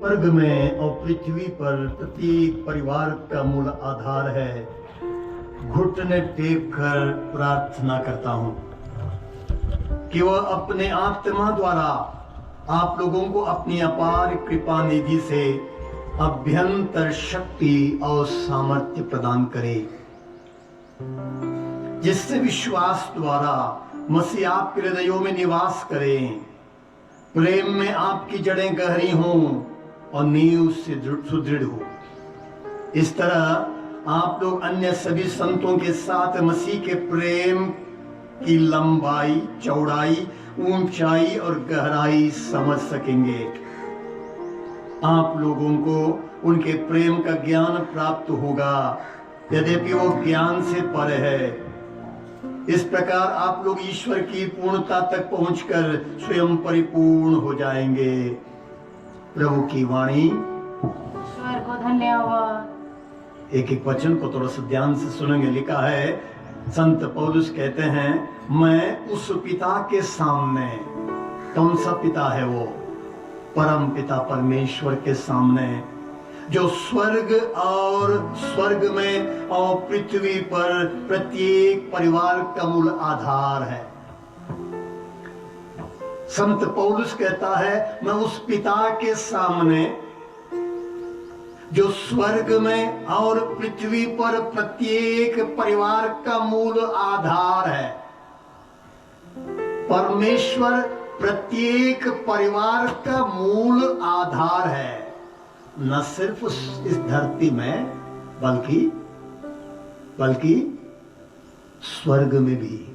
स्वर्ग में और पृथ्वी पर प्रत्येक परिवार का मूल आधार है। घुटने टेक कर प्रार्थना करता हूं कि वह अपने आत्मा द्वारा आप लोगों को अपनी अपार कृपा निधि से अभ्यंतर शक्ति और सामर्थ्य प्रदान करे, जिससे विश्वास द्वारा मसीह आपके हृदयों में निवास करें, प्रेम में आपकी जड़ें गहरी हों और नींव से सुदृढ़ हो। इस तरह आप लोग अन्य सभी संतों के साथ मसीह के प्रेम की लंबाई, चौड़ाई, ऊंचाई और गहराई समझ सकेंगे। आप लोगों को उनके प्रेम का ज्ञान प्राप्त होगा, यद्यपि वो ज्ञान से परे है। इस प्रकार आप लोग ईश्वर की पूर्णता तक पहुंचकर स्वयं परिपूर्ण हो जाएंगे। प्रभु की वाणी। ईश्वर को धन्यवाद। एक एक वचन को थोड़ा सा ध्यान से सुनेंगे। लिखा है, संत पौलुस कहते हैं, मैं उस पिता के सामने, कौन सा पिता है वो? परम पिता परमेश्वर के सामने, जो स्वर्ग में और पृथ्वी पर प्रत्येक परिवार का मूल आधार है। संत पौलुस कहता है, मैं उस पिता के सामने जो स्वर्ग में और पृथ्वी पर प्रत्येक परिवार का मूल आधार है। परमेश्वर प्रत्येक परिवार का मूल आधार है, न सिर्फ इस धरती में बल्कि स्वर्ग में भी।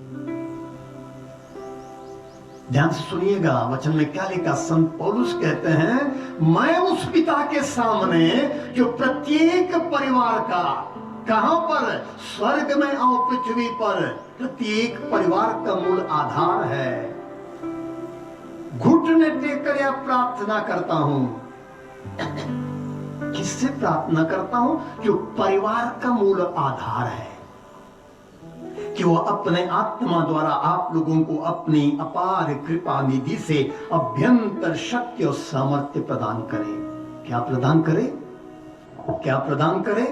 ध्यान से सुनिएगा, वचन में क्या लिखा। संत पौलुस कहते हैं, मैं उस पिता के सामने जो प्रत्येक परिवार का, कहां पर? स्वर्ग में और पृथ्वी पर प्रत्येक परिवार का मूल आधार है, घुटने टेककर यह प्रार्थना करता हूं। किससे प्रार्थना करता हूं? जो परिवार का मूल आधार है, कि वो अपने आत्मा द्वारा आप लोगों को अपनी अपार कृपा निधि से अभ्यंतर शक्ति और सामर्थ्य प्रदान करे। क्या प्रदान करे? क्या प्रदान करे?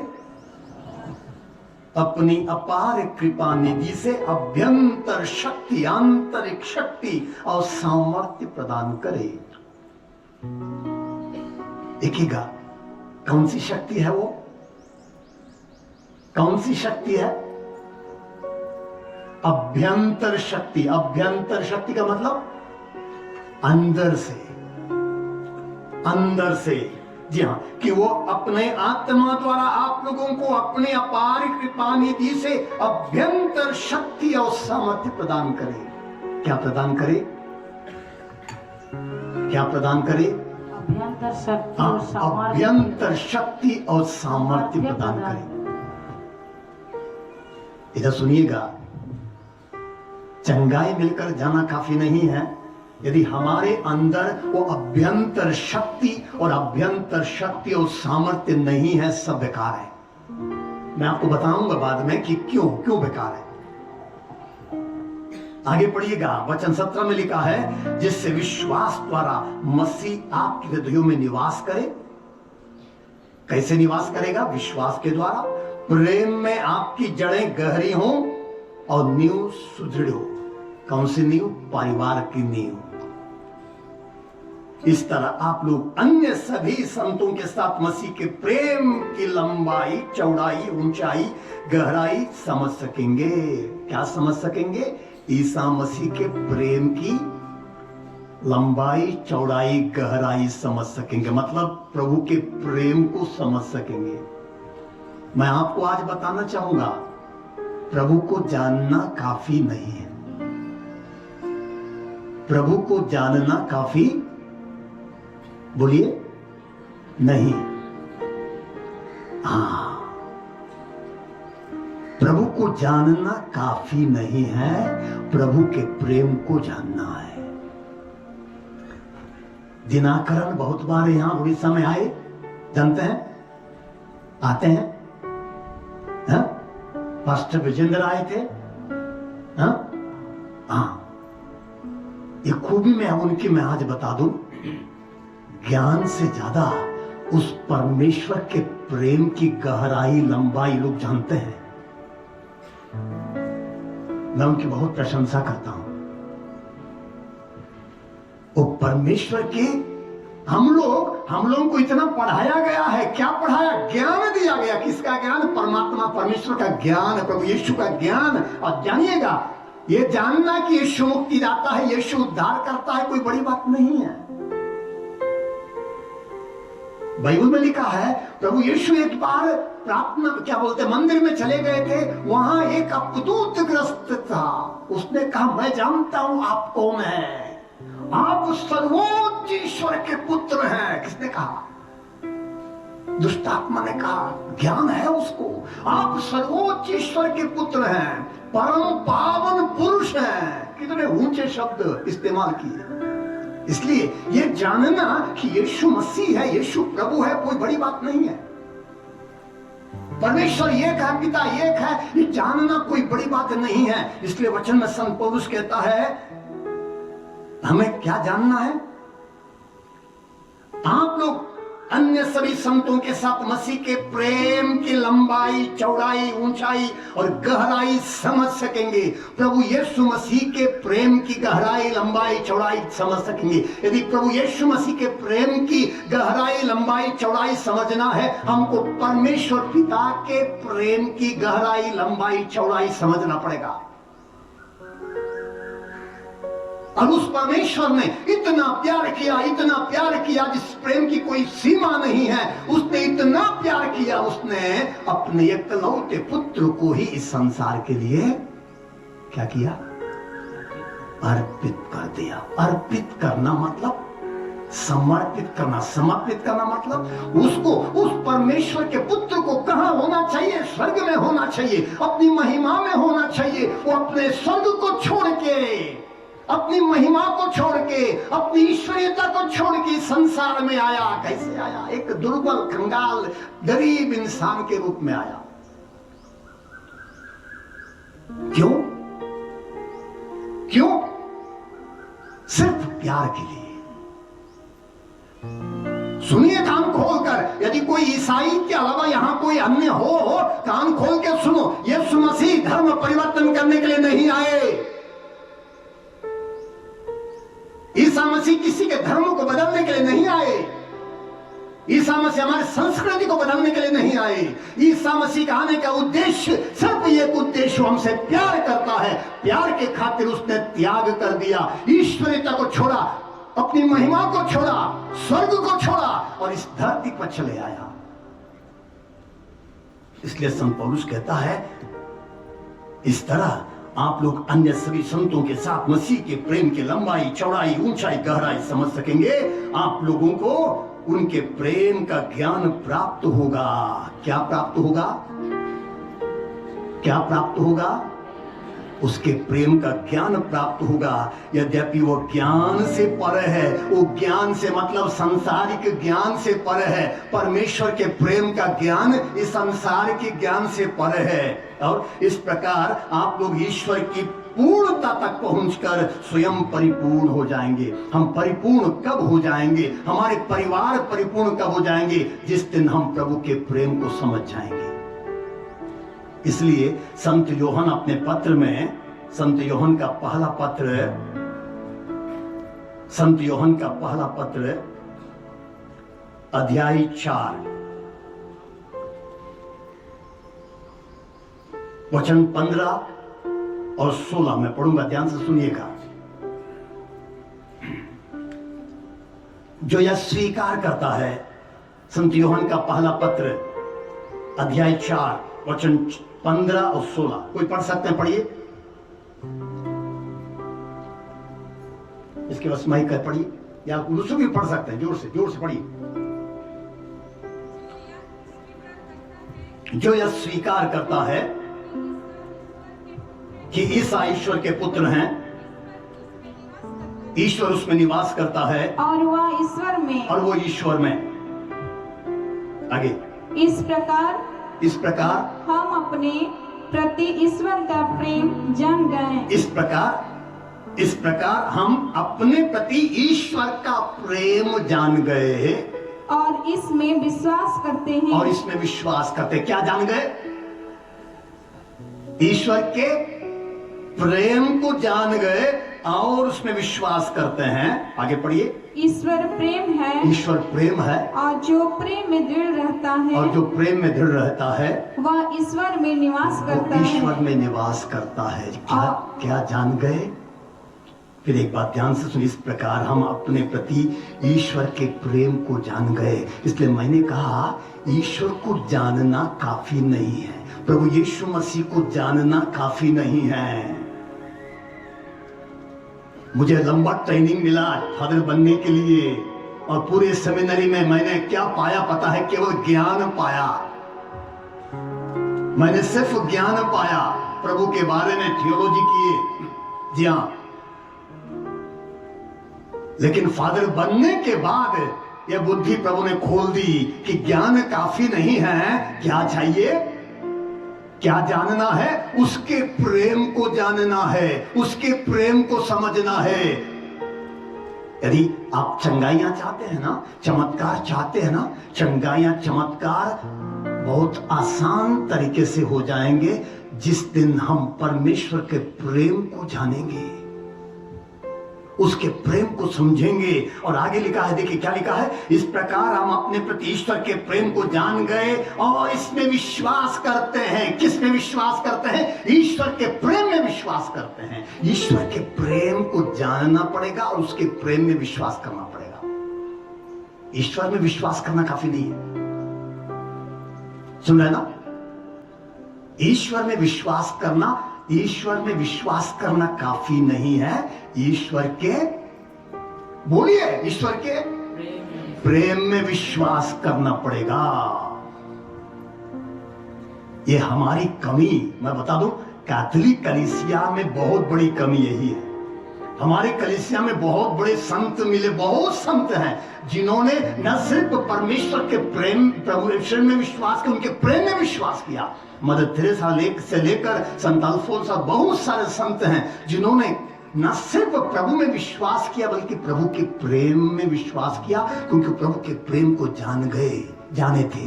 अपनी अपार कृपा निधि से अभ्यंतर शक्ति, आंतरिक शक्ति और सामर्थ्य प्रदान करे। देखिएगा, कौन सी शक्ति है वो? कौन सी शक्ति है? अभ्यंतर शक्ति। अभ्यंतर शक्ति का मतलब अंदर से। जी हाँ, कि वो अपने आत्मा द्वारा आप लोगों को अपने अपार कृपा निधि से अभ्यंतर शक्ति और सामर्थ्य प्रदान करे। क्या प्रदान करे? क्या प्रदान करे? अभ्यंतर शक्ति और सामर्थ्य। अभ्यंतर शक्ति और सामर्थ्य प्रदान करे। इधर सुनिएगा, चंगाई मिलकर जाना काफी नहीं है, यदि हमारे अंदर वो अभ्यंतर शक्ति और सामर्थ्य नहीं है, सब बेकार है। मैं आपको बताऊंगा बाद में कि क्यों बेकार है। आगे पढ़िएगा, वचन 17 में लिखा है, जिससे विश्वास द्वारा मसीह आपके हृदयों में निवास करे। कैसे निवास करेगा? विश्वास के द्वारा। प्रेम में आपकी जड़ें गहरी हों और नींव सुदृढ़ हो। कौन सी नींव? परिवार की नींव। इस तरह आप लोग अन्य सभी संतों के साथ मसीह के प्रेम की लंबाई, चौड़ाई, ऊंचाई, गहराई समझ सकेंगे। क्या समझ सकेंगे? ईसा मसीह के प्रेम की लंबाई, चौड़ाई, गहराई समझ सकेंगे। मतलब प्रभु के प्रेम को समझ सकेंगे। मैं आपको आज बताना चाहूंगा, प्रभु को जानना काफी नहीं है। प्रभु को जानना काफी, बोलिए, नहीं। हाँ, प्रभु को जानना काफी नहीं है, प्रभु के प्रेम को जानना है। दिनाकरण बहुत बार यहां उड़ीसा में आए, जानते हैं? आते हैं? पास्टर विजेंद्र आए थे। हाँ, ये खूबी मैं उनकी मैं आज बता दूं। ज्ञान से ज्यादा उस परमेश्वर के प्रेम की गहराई लंबाई लोग जानते हैं। मैं उनकी बहुत प्रशंसा करता हूं। वो परमेश्वर के हम लोगों को इतना पढ़ाया गया है। क्या पढ़ाया? ज्ञान दिया गया। किसका ज्ञान? परमात्मा परमेश्वर का ज्ञान, प्रभु यीशु का ज्ञान। और जानिएगा, ये जानना कि यीशु मुक्ति दाता है, यीशु उद्धार करता है, कोई बड़ी बात नहीं है। बाइबल में लिखा है, प्रभु यीशु एक बार प्रार्थना मंदिर में चले गए थे। वहां एक अपदूत ग्रस्त था। उसने कहा, मैं जानता हूं आप कौन है, आप सर्वोच्च ईश्वर के पुत्र हैं। किसने कहा? दुष्ट आत्मा ने कहा, ज्ञान है उसको, आप सर्वोच्च ईश्वर के पुत्र हैं, परम पावन पुरुष हैं। कितने ऊंचे शब्द इस्तेमाल किए। इसलिए ये जानना कि यीशु मसीह है, यीशु प्रभु है, कोई बड़ी बात नहीं है। परमेश्वर एक है, पिता एक है, ये जानना कोई बड़ी बात नहीं है। इसलिए वचन में संत पौलुस कहता है, हमें क्या जानना है? आप लोग अन्य सभी संतों के साथ मसीह के प्रेम की लंबाई, चौड़ाई, ऊंचाई और गहराई समझ सकेंगे। प्रभु यीशु मसीह के प्रेम की गहराई, लंबाई, चौड़ाई समझ सकेंगे। यदि प्रभु यीशु मसीह के प्रेम की गहराई, लंबाई, चौड़ाई समझना है, हमको परमेश्वर पिता के प्रेम की गहराई, लंबाई, चौड़ाई समझना पड़ेगा। और उस परमेश्वर ने इतना प्यार किया जिस प्रेम की कोई सीमा नहीं है। उसने इतना प्यार किया, उसने अपने एकलौते पुत्र को ही इस संसार के लिए क्या किया? अर्पित कर दिया। अर्पित करना मतलब समर्पित करना। समर्पित करना मतलब उसको, उस परमेश्वर के पुत्र को कहां होना चाहिए? स्वर्ग में होना चाहिए, अपनी महिमा में होना चाहिए। वो अपने स्वर्ग को छोड़ के, अपनी महिमा को छोड़ के, अपनी ईश्वरीयता को छोड़ के संसार में आया। कैसे आया? एक दुर्बल, कंगाल, गरीब इंसान के रूप में आया। क्यों? क्यों? सिर्फ प्यार के लिए। सुनिए कान खोलकर, यदि कोई ईसाई के अलावा यहां कोई अन्य हो, कान खोल के सुनो। यीशु मसीह धर्म परिवर्तन करने के लिए नहीं आए। ईसा मसीह किसी के धर्म को बदलने के लिए नहीं आए। ईसा मसीह हमारी संस्कृति को बदलने के लिए नहीं आए। ईसा मसीह का आने का उद्देश्य सिर्फ एक उद्देश्य, हमसे प्यार करता है। प्यार के खातिर उसने त्याग कर दिया, ईश्वरीयता को छोड़ा, अपनी महिमा को छोड़ा, स्वर्ग को छोड़ा और इस धरती पर चले आया। इसलिए संत पौलुस कहता है, इस तरह आप लोग अन्य सभी संतों के साथ मसीह के प्रेम की लंबाई, चौड़ाई, ऊंचाई, गहराई समझ सकेंगे। आप लोगों को उनके प्रेम का ज्ञान प्राप्त होगा। क्या प्राप्त होगा? क्या प्राप्त होगा? उसके प्रेम का ज्ञान प्राप्त होगा। यद्यपि वो ज्ञान से पर है, वो ज्ञान से मतलब सांसारिक ज्ञान से पर है। परमेश्वर के प्रेम का ज्ञान इस संसार के ज्ञान से पर है। और इस प्रकार आप लोग ईश्वर की पूर्णता तक पहुंचकर स्वयं परिपूर्ण हो जाएंगे। हम परिपूर्ण कब हो जाएंगे? हमारे परिवार परिपूर्ण कब हो जाएंगे? जिस दिन हम प्रभु के प्रेम को समझ जाएंगे। इसलिए संत योहन अपने पत्र में, संत योहन का पहला पत्र अध्याय 4 वचन 15 और 16 में पढ़ूंगा, ध्यान से सुनिएगा। जो यह स्वीकार करता है, संत योहन का पहला पत्र अध्याय 4 वचन 15 और 16, कोई पढ़ सकते हैं? पढ़िए। इसके बस माइक कर पढ़िए, या दूसरे भी पढ़ सकते हैं। जोर से पढ़िए। जो यह स्वीकार करता है कि ईसा ईश्वर के पुत्र हैं, ईश्वर उसमें निवास करता है और वह ईश्वर में, आगे इस प्रकार हम अपने प्रति ईश्वर का प्रेम जान गए। इस प्रकार इस प्रकार हम अपने प्रति ईश्वर का प्रेम जान गए और इसमें विश्वास करते हैं। और इसमें विश्वास करते। क्या जान गए? ईश्वर के प्रेम को जान गए और उसमें विश्वास करते हैं। आगे पढ़िए। ईश्वर प्रेम है, ईश्वर प्रेम है और जो प्रेम में दृढ़ रहता है, और जो प्रेम में दृढ़ रहता है वह ईश्वर में निवास करता वो है। ईश्वर में निवास करता है। क्या क्या जान गए? फिर एक बात ध्यान से सुनिए। इस प्रकार हम अपने प्रति ईश्वर के प्रेम को जान गए। इसलिए मैंने कहा ईश्वर को जानना काफी नहीं है, प्रभु यीशु मसीह को जानना काफी नहीं है। मुझे लंबा ट्रेनिंग मिला फादर बनने के लिए, और पूरे सेमिनरी में मैंने क्या पाया पता है? केवल ज्ञान पाया। मैंने सिर्फ ज्ञान पाया, प्रभु के बारे में थियोलॉजी किए, जी हाँ। लेकिन फादर बनने के बाद यह बुद्धि प्रभु ने खोल दी कि ज्ञान काफी नहीं है। क्या चाहिए? क्या जानना है? उसके प्रेम को जानना है, उसके प्रेम को समझना है। यदि आप चंगाइयां चाहते हैं ना, चमत्कार चाहते हैं ना, चंगाइयां चमत्कार बहुत आसान तरीके से हो जाएंगे जिस दिन हम परमेश्वर के प्रेम को जानेंगे, उसके प्रेम को समझेंगे। और आगे लिखा है, देखिए क्या लिखा है। इस प्रकार हम अपने प्रति ईश्वर के प्रेम को जान गए और इसमें विश्वास करते हैं। किस में विश्वास करते हैं? ईश्वर के प्रेम में विश्वास करते हैं। ईश्वर के प्रेम को जानना पड़ेगा और उसके प्रेम में विश्वास करना पड़ेगा। ईश्वर में विश्वास करना काफी नहीं है। सुन रहे ना? ईश्वर में विश्वास करना, ईश्वर में विश्वास करना काफी नहीं है। ईश्वर के, बोलिए, ईश्वर के प्रेम में विश्वास करना पड़ेगा। ये हमारी कमी, मैं बता दूं, कैथोलिक कलीसिया में बहुत बड़ी कमी यही है। हमारे कलीसिया में बहुत बड़े संत मिले, बहुत संत हैं जिन्होंने न सिर्फ परमेश्वर के प्रेम, परमेश्वर में विश्वास किया, उनके प्रेम में विश्वास किया। मदर तेरेसा से लेकर संत अल्फोंसा, बहुत सारे संत हैं जिन्होंने न सिर्फ प्रभु में विश्वास किया बल्कि प्रभु के प्रेम में विश्वास किया, क्योंकि प्रभु के प्रेम को जाने थे।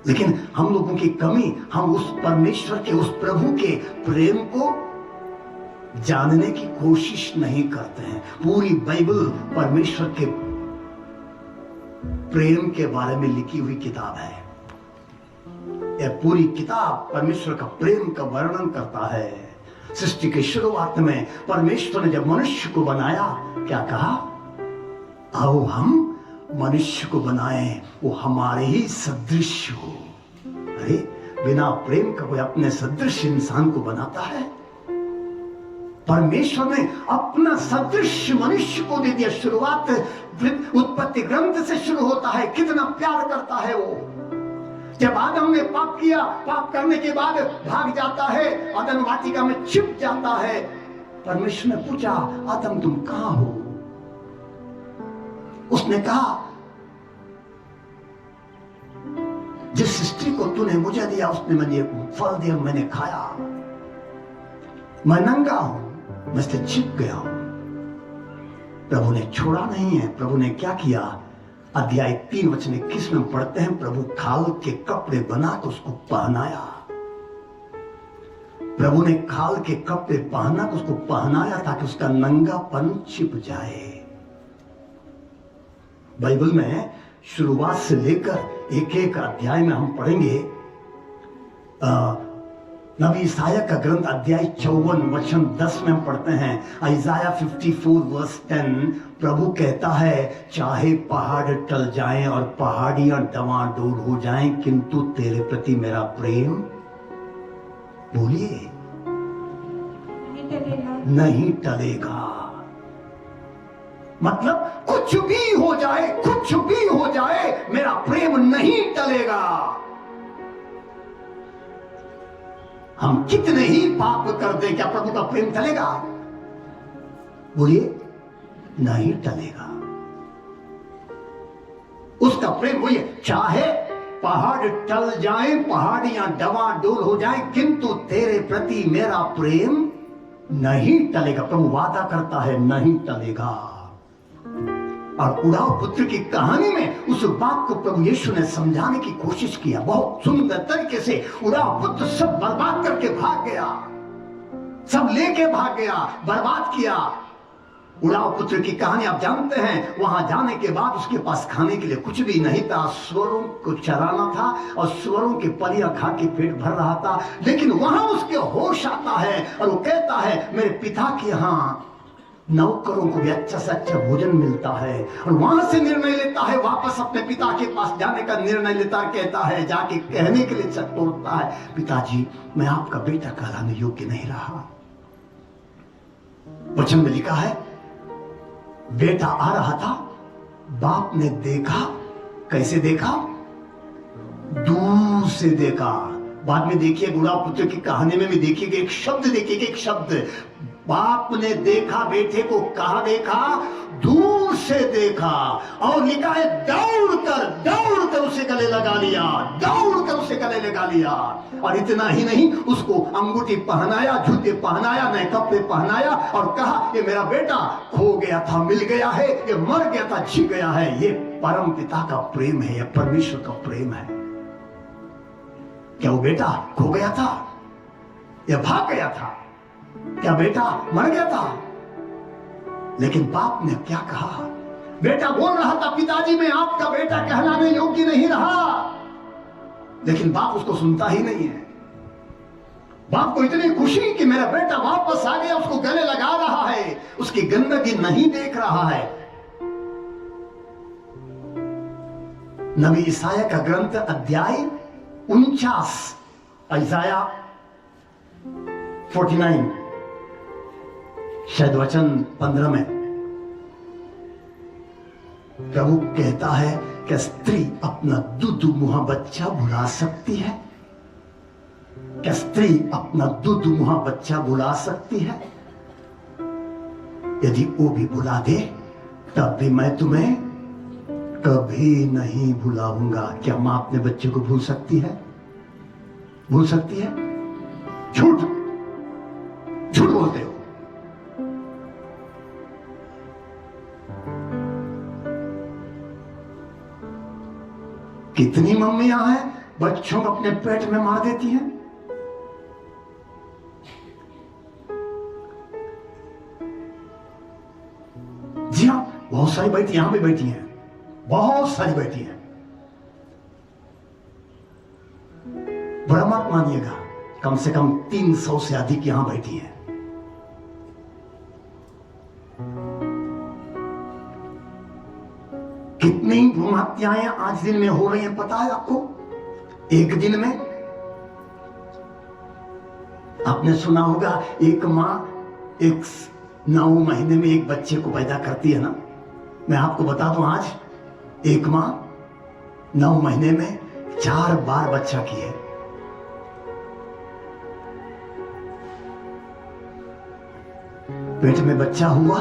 लेकिन हम लोगों की कमी, हम उस परमेश्वर के, उस प्रभु के प्रेम को जानने की कोशिश नहीं करते हैं। पूरी बाइबल परमेश्वर के प्रेम के बारे में लिखी हुई किताब है। यह पूरी किताब परमेश्वर का प्रेम का वर्णन करता है। सृष्टि के शुरुआत में परमेश्वर ने जब मनुष्य को बनाया, क्या कहा? आओ हम मनुष्य को बनाएं, वो हमारे ही सदृश हो। अरे बिना प्रेम का कोई अपने सदृश इंसान को बनाता है? परमेश्वर ने अपना सदृश मनुष्य को दे दिया। शुरुआत उत्पत्ति ग्रंथ से शुरू होता है। कितना प्यार करता है वो। जब आदम ने पाप किया, पाप करने के बाद भाग जाता है, अदन वाटिका में छिप जाता है। परमेश्वर ने पूछा, आदम तुम कहां हो? उसने कहा, जिस स्त्री को तूने मुझे दिया उसने मुझे फल दिया, मैंने खाया, मैं नंगा हूं, मैं इससे छिप गया हूं। प्रभु ने छोड़ा नहीं है। प्रभु ने क्या किया? अध्याय 3 वचन 21 में पढ़ते हैं, प्रभु खाल के कपड़े बना तो उसको पहनाया। प्रभु ने खाल के कपड़े पहना तो उसको पहनाया ताकि उसका नंगापन छिप जाए। बाइबल में शुरुआत से लेकर एक एक अध्याय में हम पढ़ेंगे। नबी ईसाया का ग्रंथ अध्याय 54 वचन 10 में हम पढ़ते हैं, आइज़ाया 54 वर्स 10, प्रभु कहता है, चाहे पहाड़ टल जाएं और पहाड़ियां डवाडोल हो जाएं, किंतु तेरे प्रति मेरा प्रेम, बोलिए, नहीं टलेगा। मतलब कुछ भी हो जाए, कुछ भी हो जाए, मेरा प्रेम नहीं टलेगा। हम कितने ही पाप कर दें, क्या प्रभु का प्रेम टलेगा? बोलिए, नहीं टलेगा। उसका प्रेम वही है, चाहे पहाड़ टल जाए, पहाड़ियां डवाडोल हो जाए, किंतु तेरे प्रति मेरा प्रेम नहीं टलेगा। प्रभु वादा करता है नहीं टलेगा। और उड़ाव पुत्र की कहानी में उस बात को प्रभु यीशु ने समझाने की कोशिश किया। बहुत सुंदर तरीके से उड़ाव पुत्र सब बर्बाद करके भाग गया, सब लेके भाग गया, बर्बाद किया। उड़ाव पुत्र की कहानी आप जानते हैं। वहां जाने के बाद उसके पास खाने के लिए कुछ भी नहीं था, सुअरों को चराना था और सुअरों के पलियां खा के पेट भर रहा था। लेकिन वहां उसके होश आता है और वो कहता है मेरे पिता के यहाँ नौकरों को भी अच्छा से अच्छा भोजन मिलता है। और वहां से निर्णय लेता है, वापस अपने पिता के पास जाने का निर्णय लेता, कहता है, जाके कहने के लिए छत तोड़ता है, पिताजी मैं आपका बेटा कहलाने योग्य नहीं रहा। वचन में लिखा है बेटा आ रहा था, बाप ने देखा। कैसे देखा? दूर से देखा। बाद में देखिए उड़ाव पुत्र की कहानी में भी देखिएगा एक शब्द, देखिएगा एक शब्द, बाप ने देखा बेटे को। कहां देखा? दूर से देखा। और लिखा है दौड़कर उसे गले लगा लिया, दौड़कर उसे गले लगा लिया। और इतना ही नहीं, उसको अंगूठी पहनाया, जूते पहनाया, नए कपड़े पहनाया और कहा ये मेरा बेटा खो गया था, मिल गया है, ये मर गया था, जी गया है। ये परम पिता का प्रेम है, ये परमेश्वर का प्रेम है। क्या वो बेटा खो गया था या भाग गया था? क्या बेटा मर गया था? लेकिन बाप ने क्या कहा? बेटा बोल रहा था पिताजी मैं आपका बेटा कहलाने योग्य नहीं रहा, लेकिन बाप उसको सुनता ही नहीं है। बाप को इतनी खुशी कि मेरा बेटा वापस आ गया, उसको गले लगा रहा है, उसकी गंदगी नहीं देख रहा है। नबी ईसाया का ग्रंथ अध्याय 49, ईसाया 49 शायद वचन 15 में प्रभु कहता है कि स्त्री अपना दूध मुहा बच्चा भुला सकती है? क्या स्त्री अपना दूध मुहा बच्चा भुला सकती है? यदि वो भी भुला दे तब भी मैं तुम्हें कभी नहीं भुलाऊंगा। क्या मां अपने बच्चे को भूल सकती है? भूल सकती है? झूठ बोलते हो। कितनी मम्मियां हैं बच्चों को अपने पेट में मार देती हैं। जी हां, बहुत सारी बैठी यहां भी बैठी हैं, बहुत सारी बैठी हैं। बड़ा मत मानिएगा, कम से कम 300 से अधिक यहां बैठी हैं। कितनी भ्रूण हत्याएं आज दिन में हो रही हैं पता है आपको? एक दिन में आपने सुना होगा एक मां एक 9 महीने में एक बच्चे को पैदा करती है ना। मैं आपको बता दूं आज एक मां 9 महीने में 4 बार बच्चा की है। पेट में बच्चा हुआ,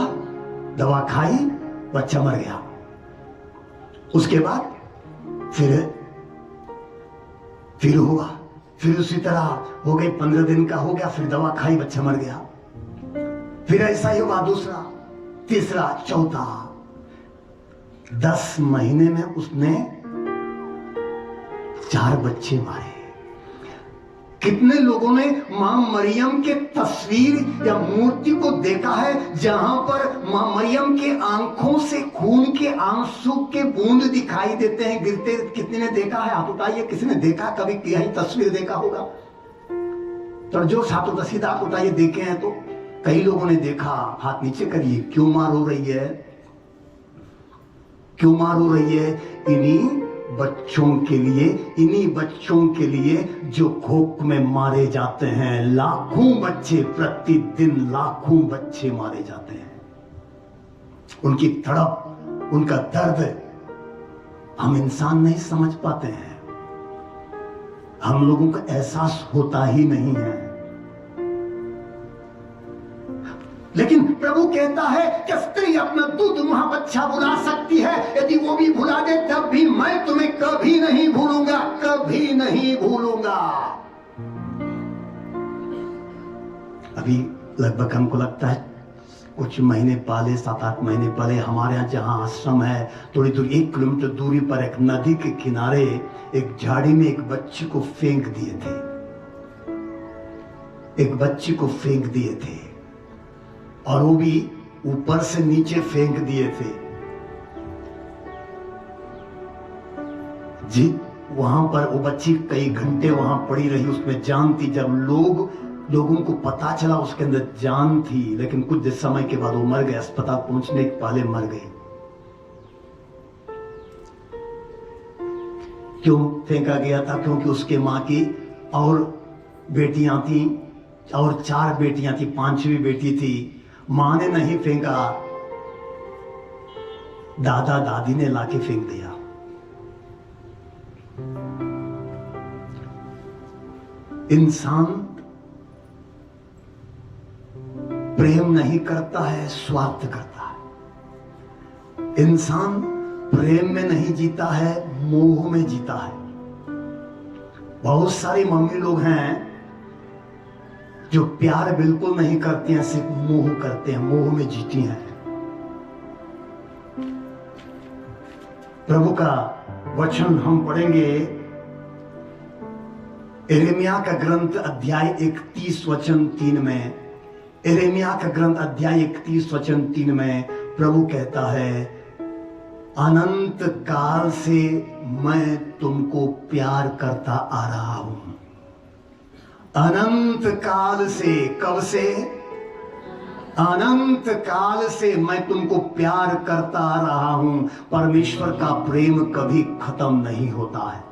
दवा खाई, बच्चा मर गया। उसके बाद फिर हुआ, फिर उसी तरह हो गई, 15 दिन का हो गया, फिर दवा खाई, बच्चा मर गया। फिर ऐसा ही हुआ दूसरा, तीसरा, चौथा। 10 महीने में उसने 4 बच्चे मारे। कितने लोगों ने मां मरियम के तस्वीर या मूर्ति को देखा है जहां पर मां मरियम के आंखों से खून के आंसू के बूंद दिखाई देते हैं, गिरते? कितने ने देखा है? हाथ उठाइए, किसी ने देखा? कभी यही तस्वीर देखा होगा तो जो हाथ उठा, सीधा हाथ उठाइए, देखे हैं तो? कई लोगों ने देखा, हाथ नीचे करिए। क्यों मार हो रही है? क्यों मार हो रही है? इन्हीं बच्चों के लिए जो खोक में मारे जाते हैं। लाखों बच्चे प्रतिदिन, लाखों बच्चे मारे जाते हैं। उनकी तड़प, उनका दर्द हम इंसान नहीं समझ पाते हैं। हम लोगों को एहसास होता ही नहीं है। लेकिन प्रभु कहता है कि स्त्री अपना दूध मुहा बच्चा भुला सकती है, यदि वो भी भुला दे तब भी मैं तुम्हें कभी नहीं भूलूंगा, कभी नहीं भूलूंगा। अभी लगभग हमको लगता है कुछ महीने पहले, 7-8 महीने पहले हमारे यहाँ जहाँ आश्रम है थोड़ी दूर 1 किलोमीटर दूरी पर एक नदी के किनारे एक झाड़ी में एक बच्ची को फेंक दिए थे। एक बच्ची को फेंक दिए थे और वो भी ऊपर से नीचे फेंक दिए थे जी। वहां पर वो बच्ची कई घंटे वहां पड़ी रही, उसमें जान थी। जब लोगों को पता चला उसके अंदर जान थी, लेकिन कुछ समय के बाद वो मर गए। अस्पताल पहुंचने के पहले मर गई। क्यों फेंका गया था? क्योंकि उसके मां की और बेटियां थी और 4 बेटियां थी, 5वीं बेटी थी। मां ने नहीं फेंका, दादा दादी ने लाके फेंक दिया। इंसान प्रेम नहीं करता है, स्वार्थ करता है। इंसान प्रेम में नहीं जीता है, मोह में जीता है। बहुत सारी मम्मी लोग हैं जो प्यार बिल्कुल नहीं करती हैं, सिर्फ मोह करते हैं, मोह में जीती हैं। प्रभु का वचन हम पढ़ेंगे यिर्मयाह का ग्रंथ अध्याय 31 वचन 3 में। यिर्मयाह का ग्रंथ अध्याय 31 वचन 3 में प्रभु कहता है, अनंत काल से मैं तुमको प्यार करता आ रहा हूं। अनंत काल से, कब से? अनंत काल से मैं तुमको प्यार करता आ रहा हूं। परमेश्वर का प्रेम कभी खत्म नहीं होता है।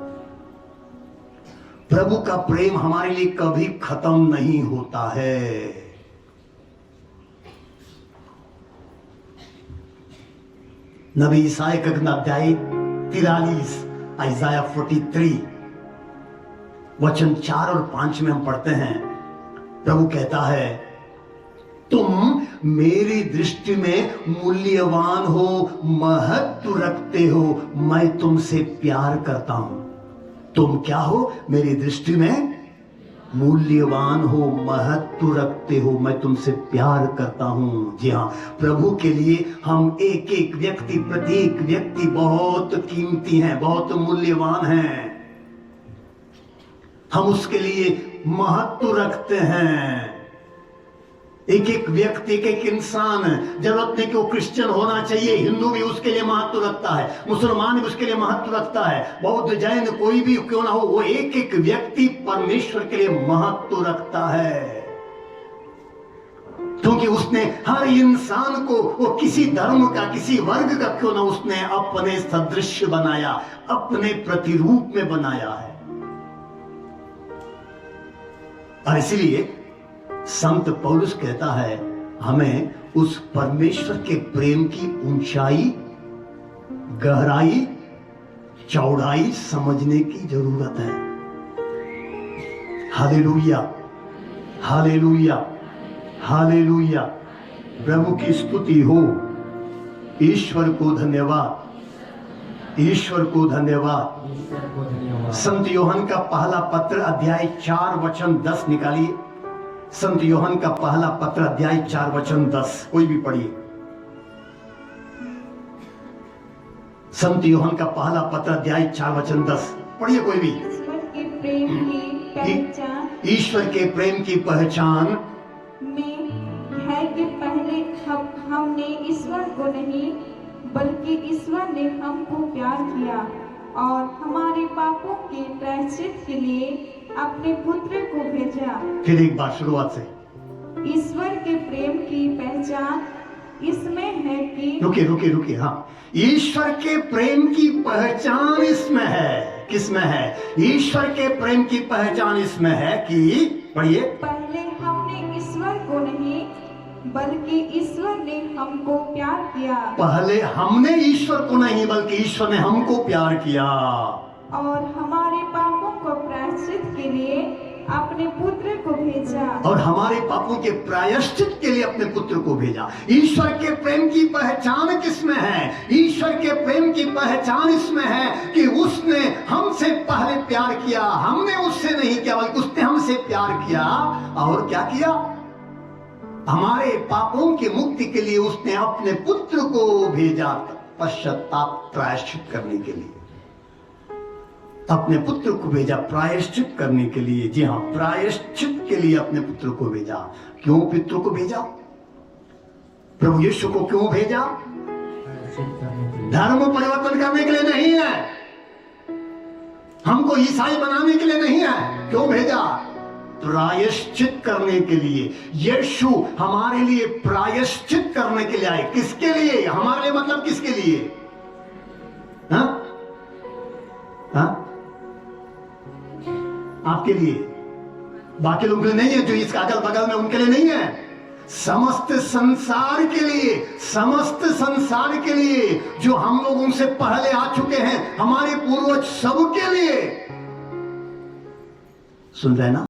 प्रभु का प्रेम हमारे लिए कभी खत्म नहीं होता है। नबी ईसाई का अध्याय 43, आइज़ाया 43 वचन 4 और 5 में हम पढ़ते हैं, प्रभु कहता है, तुम मेरी दृष्टि में मूल्यवान हो, महत्व रखते हो, मैं तुमसे प्यार करता हूं। तुम क्या हो? मेरी दृष्टि में मूल्यवान हो, महत्व रखते हो, मैं तुमसे प्यार करता हूं। जी हाँ, प्रभु के लिए हम एक एक व्यक्ति, प्रत्येक व्यक्ति बहुत कीमती हैं, बहुत मूल्यवान हैं। हम उसके लिए महत्व रखते हैं। एक एक व्यक्ति, एक एक इंसान, जरूरत नहीं कि वो क्रिश्चियन होना चाहिए, हिंदू भी उसके लिए महत्व रखता है, मुसलमान भी उसके लिए महत्व रखता है, बौद्ध, जैन, कोई भी क्यों ना हो, वो एक एक व्यक्ति परमेश्वर के लिए महत्व रखता है। क्योंकि उसने हर इंसान को, वो किसी धर्म का, किसी वर्ग का क्यों ना, उसने अपने सदृश बनाया, अपने प्रतिरूप में बनाया है। और इसलिए संत पौलुस कहता है, हमें उस परमेश्वर के प्रेम की ऊंचाई, गहराई, चौड़ाई समझने की जरूरत है। Hallelujah, hallelujah, hallelujah. प्रभु की स्तुति हो। ईश्वर को धन्यवाद, ईश्वर को धन्यवाद। संत योहन का पहला पत्र अध्याय 4 वचन 10 निकालिए। संत योहन का पहला पत्र अध्याय 4 वचन 10, कोई भी पढ़िए। संत योहन का पहला पत्र अध्याय 4 वचन 10 पढ़िए, कोई भी। ईश्वर के प्रेम की पहचान, ईश्वर के प्रेम की पहचान में है कि पहले हमने ईश्वर को नहीं, बल्कि ईश्वर ने हमको प्यार किया और हमारे पापों के प्रायश्चित के लिए अपने पुत्र को भेजा। फिर एक बार शुरुआत से। ईश्वर के प्रेम की पहचान इसमें है कि, रुकिए, हाँ। ईश्वर के प्रेम की पहचान इसमें है। किसमें है? ईश्वर के प्रेम की पहचान इसमें है कि, पढ़िए, पहले हमने ईश्वर को नहीं, बल्कि ईश्वर ने हमको प्यार किया। पहले हमने ईश्वर को नहीं, बल्कि ईश्वर ने हमको प्यार किया और हमारे पापों को प्रायश्चित के लिए अपने पुत्र को भेजा। और हमारे पापों के प्रायश्चित के लिए अपने पुत्र को भेजा। ईश्वर के प्रेम की पहचान किसमें है? ईश्वर के प्रेम की पहचान इसमें है कि उसने हमसे पहले प्यार किया। हमने उससे नहीं किया, बल्कि उसने हमसे प्यार किया। और क्या किया? हमारे पापों की मुक्ति के लिए उसने अपने पुत्र को भेजा, पश्चाताप प्रायश्चित करने के लिए अपने पुत्र को भेजा, प्रायश्चित करने के लिए। जी हां, प्रायश्चित के लिए अपने पुत्र को भेजा। क्यों पुत्र को भेजा? प्रभु यीशु को क्यों भेजा? धर्म परिवर्तन करने के लिए नहीं है, हमको ईसाई बनाने के लिए नहीं है। क्यों भेजा? प्रायश्चित करने के लिए। यीशु हमारे लिए प्रायश्चित करने के लिए आए। किसके लिए? हमारे लिए मतलब किसके लिए? हाँ? हाँ? आपके लिए, बाकी लोगों के लिए नहीं है, जो इस अगल बगल में उनके लिए नहीं है, समस्त संसार के लिए, समस्त संसार के लिए, जो हम लोगों से पहले आ चुके हैं, हमारे पूर्वज, सबके लिए। सुन रहे ना?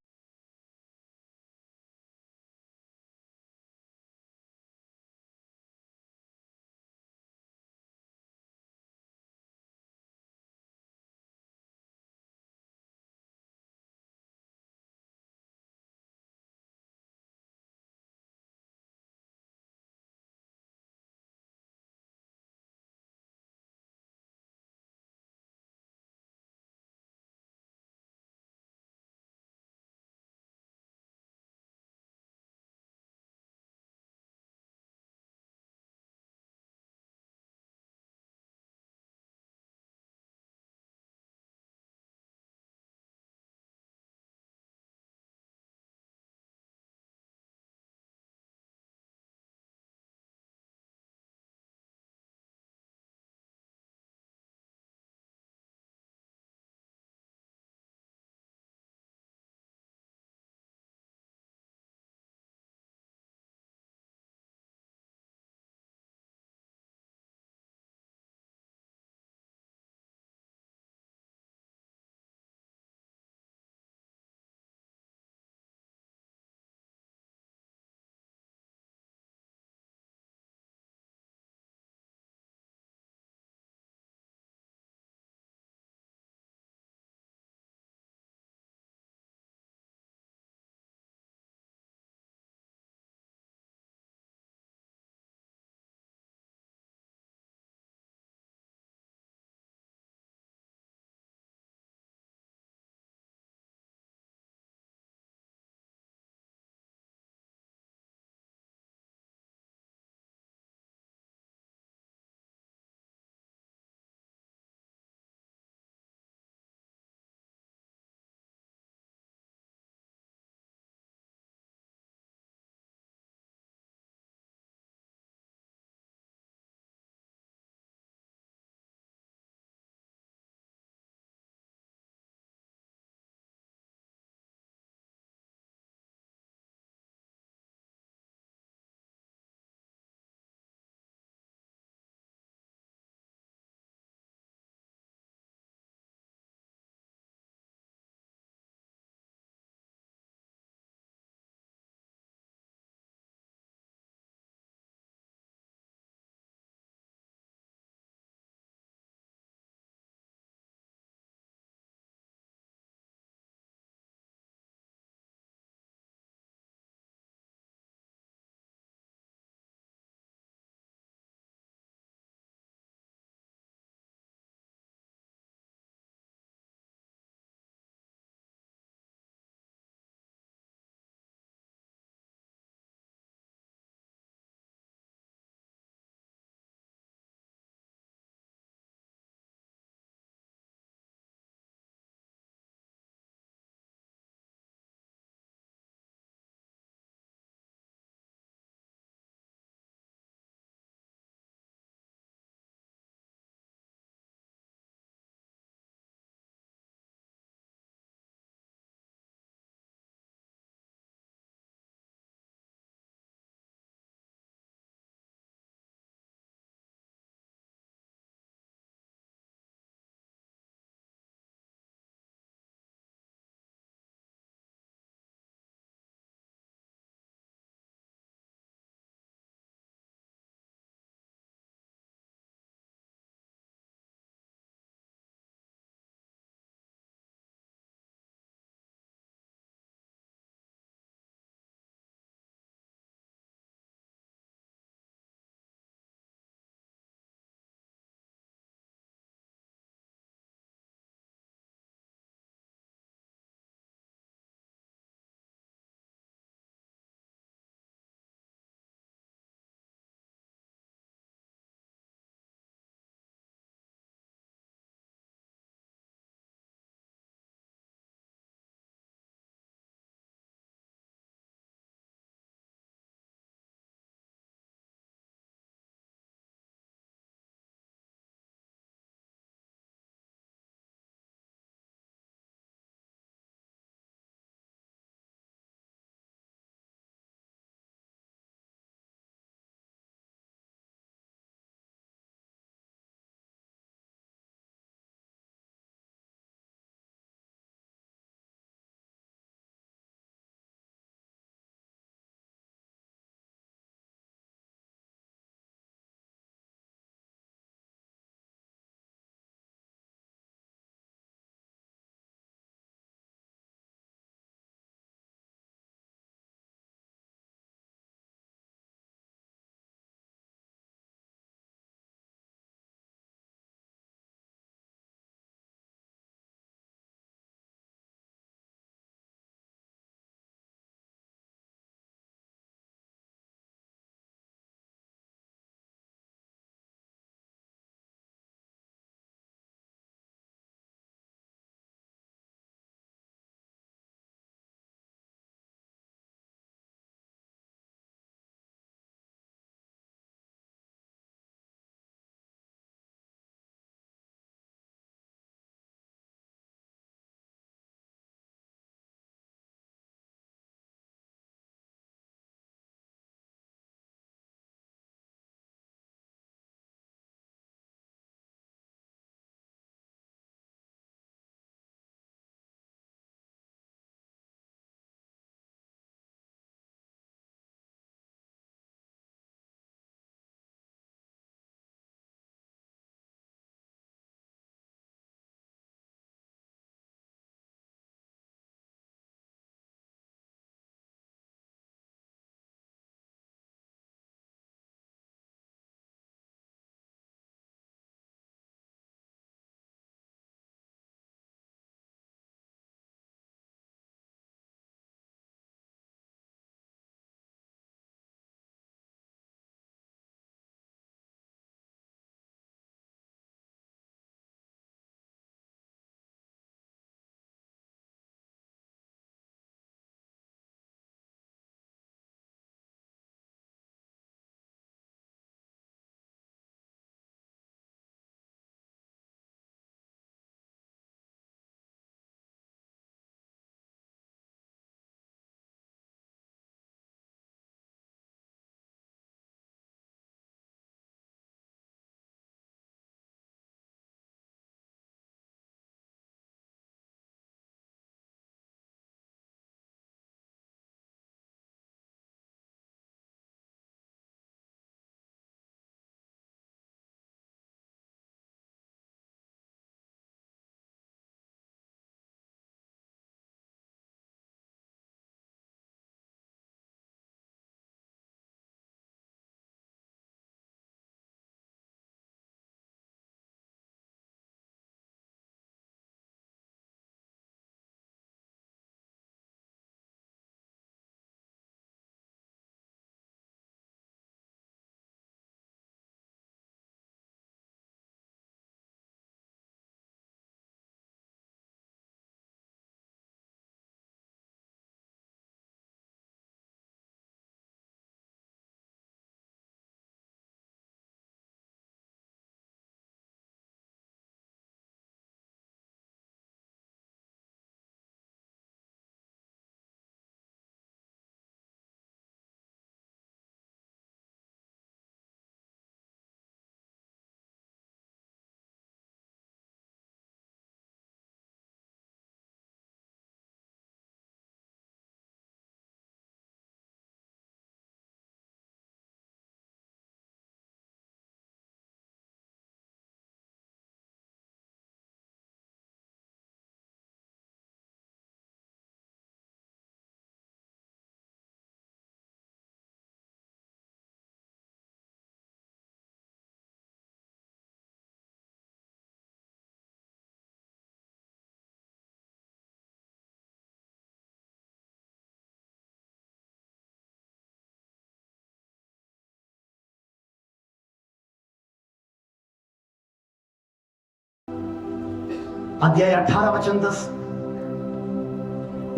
अध्याय 18 वचन 10।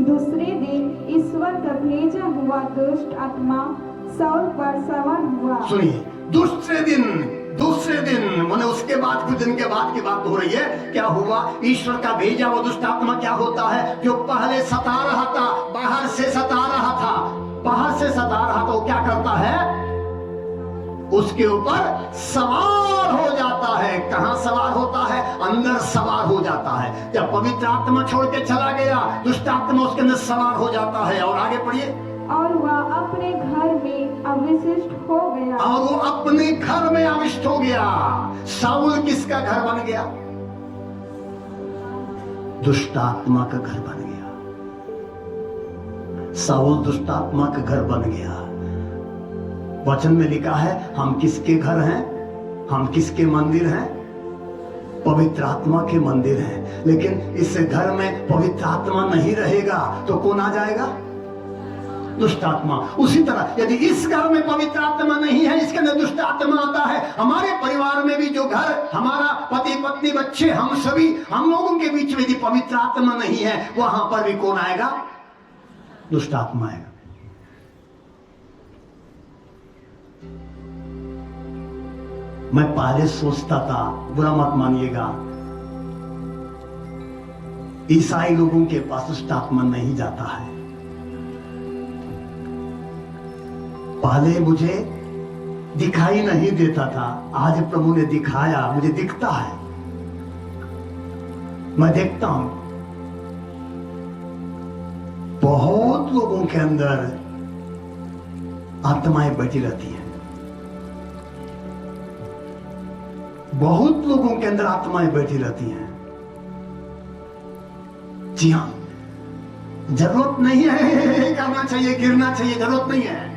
दूसरे दिन ईश्वर का भेजा हुआ दुष्ट आत्मा शाऊल पर सवार हुआ। सुनिए, दूसरे दिन माने उसके बाद कुछ दिन के बाद की बात हो रही है। क्या हुआ? ईश्वर का भेजा वो दुष्ट आत्मा क्या होता है? जो पहले सता रहा था, बाहर से सता रहा था, वो क्या करता है? उसके ऊपर सवार हो जाता है। कहां सवार होता है? अंदर सवार हो जाता है। जब पवित्र आत्मा छोड़ के चला गया, दुष्ट आत्मा उसके अंदर सवार हो जाता है। और आगे पढ़िए। और वह अपने घर में अवशिष्ट हो गया। शाऊल किसका घर बन गया? दुष्ट आत्मा का घर बन गया। शाऊल दुष्ट आत्मा का घर बन गया। वचन में लिखा है, हम किसके घर हैं? हम किसके मंदिर हैं? पवित्र आत्मा के मंदिर हैं। लेकिन इस घर में पवित्र आत्मा नहीं रहेगा तो कौन आ जाएगा? दुष्ट आत्मा। उसी तरह यदि इस घर में पवित्र आत्मा नहीं है, इसके अंदर दुष्ट आत्मा आता है। हमारे परिवार में भी जो घर, हमारा पति पत्नी बच्चे, हम लोगों के बीच में यदि पवित्र आत्मा नहीं है, वहां पर भी कौन आएगा? दुष्ट आत्मा आएगा। मैं पहले सोचता था, बुरा मत मानिएगा, ईसाई लोगों के पास दुष्ट आत्मा नहीं जाता है। पहले मुझे दिखाई नहीं देता था, आज प्रभु ने दिखाया, मुझे दिखता है। मैं देखता हूं बहुत लोगों के अंदर आत्माएं बैठी रहती हैं। बहुत लोगों के अंदर आत्माएं बैठी रहती हैं। जी हां, जरूरत नहीं है करना चाहिए, गिरना चाहिए, जरूरत नहीं है,